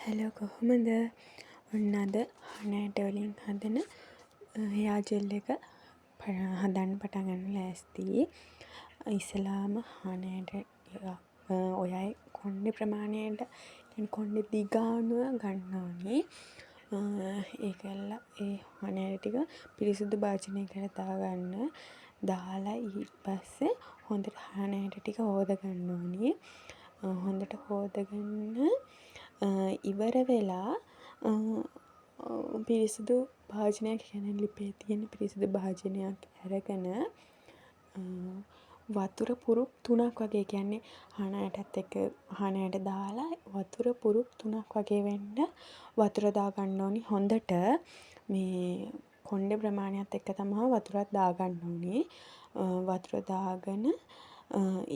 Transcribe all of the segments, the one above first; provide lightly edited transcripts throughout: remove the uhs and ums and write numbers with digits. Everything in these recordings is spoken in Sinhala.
හැලෝ කොහොමද? ඔන්න අද හනෑට වලින් හදන හෙයා ජෙල් එක හදන්න පටන් ගන්න ලෑස්තියි. ඉස්සෙල්ලාම හනෑට ඔයයි කොණ්ඩෙ ප්‍රමාණයට කොණ්ඩෙ දිග අනුව ගන්න ඕනේ. ඒකල්ලා ඒ හනෑට ටික පිරිසිදු භාජනයකට දාගන්න. දාලා ඊට පස්සේ හොඳට හනෑට ටික හෝද ගන්න ඕනේ. හොඳට හෝදගන්න ඉවර වෙලා පිරිසිදු භාජනයක් කියන්නේ ලිපේ තියෙන පිරිසිදු භාජනයක් අරගෙන වතුර පුරුක් 3ක් වගේ කියන්නේ හනෑටත් එක්ක හනෑට දාලා වතුර පුරුක් 3ක් වගේ වෙන්න වතුර දාගන්න ඕනි. හොඳට මේ කොණ්ඩෙ ප්‍රමාණයත් එක්ක තමයි වතුරත් දාගන්න ඕනේ. වතුර දාගෙන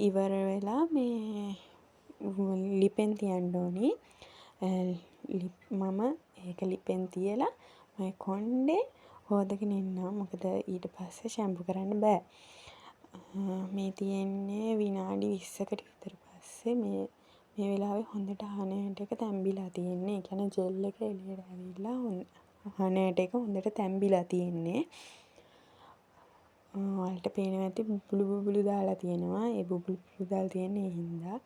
ඉවර වෙලා මේ ලිපෙන් තියන්න ඕනේ. මම ඒක ලිපෙන් තියලා මගේ කොණ්ඩේ හොදගෙන ඉන්නවා. මොකද ඊට පස්සේ ෂැම්පු කරන්න බෑ. මේ තියෙන්නේ විනාඩි 20කට විතර පස්සේ මේ වෙලාවේ හොඳට හනෑට එක තැම්බිලා තියෙන්නේ. ඒ කියන්නේ ජෙල් එක එළියට ඇවිල්ලා හනෑට එක හොඳට තැම්බිලා තියෙන්නේ. ඔයාලට පේනවා ඇති බුබුලු දාලා තියෙනවා. ඒ බුබුලු දාලා තියෙන්නේ ඒ හින්දා.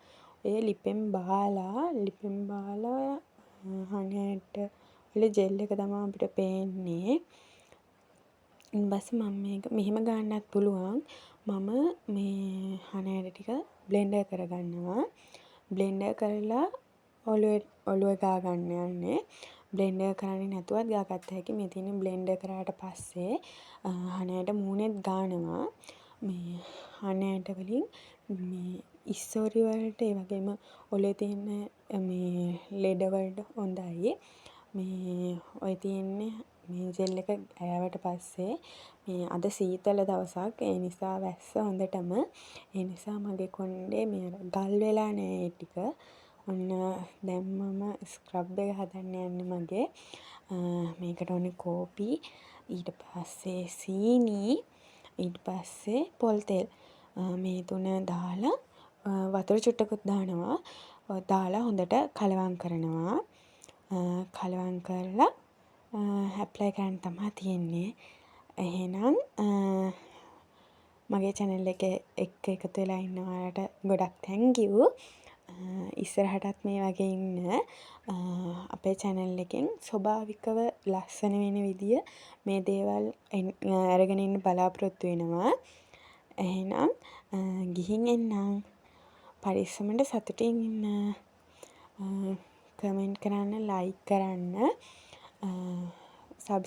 ඔය ලිපෙන් බාලා හනෑට වල ජෙල් එක තමයි අපිට පේන්නේ. ඊට පස්සේ මම මේක මෙහෙම ගන්නත් පුළුවන්. මම මේ හනෑට ටික බ්ලෙන්ඩර් කරගන්නවා. බ්ලෙන්ඩර් කරලා ඔලුවේ ගා ගන්න යන්නේ. බ්ලෙන්ඩර් කරන්නේ නැතුවත් ගාගත්ත හැකි. මේ තියෙන බ්ලෙන්ඩර් කරාට පස්සේ හනෑට මූණෙත් ගානවා. මේ හනෑට වලින් මේ ඉස්සෝරි වලට ඒ වගේම ඔලේ තියෙන මේ ලෙඩ වලට හොඳයි. මේ ඔය තියෙන්නේ මේ ජෙල් එක ගෑවට පස්සේ මේ අද සීතල දවසක් ඒ නිසා වැස්ස හොඳටම ඒ නිසා මගේ කොණ්ඩේ මේ ගල් වෙලා නෑ ඒ ටික. ඔන්න දැන් මම ස්ක්‍රබ් එක හදන්න යන්නේ මගේ. මේකට ඕනේ කෝපි, ඊට පස්සේ සීනි, ඊට පස්සේ පොල් තෙල්. මේ තුන දාලා වතුර චුට්ටකුත් දානවා. දාලා හොඳට කලවම් කරනවා. කලවම් කරලා ඇප්ලයි කරන්න තමයි තියෙන්නේ. එහෙනම් මගේ channel එක එක්ක එකතු වෙලා ඉන්න ඔයාලට ගොඩක් thank you. ඉස්සරහටත් මේ වගේ ඉන්න. අපේ channel එකෙන් ස්වභාවිකව ලස්සන වෙන විදිය මේ දේවල් අරගෙන ඉන්න බලාපොරොත්තු වෙනවා. එහෙනම් ගිහින් එන්නම්. පරිස්සමට සතුටින් ඉන්න. කමෙන්ට් කරන්න, ලයික් කරන්න, සබ්ස්ක්‍රයිබ්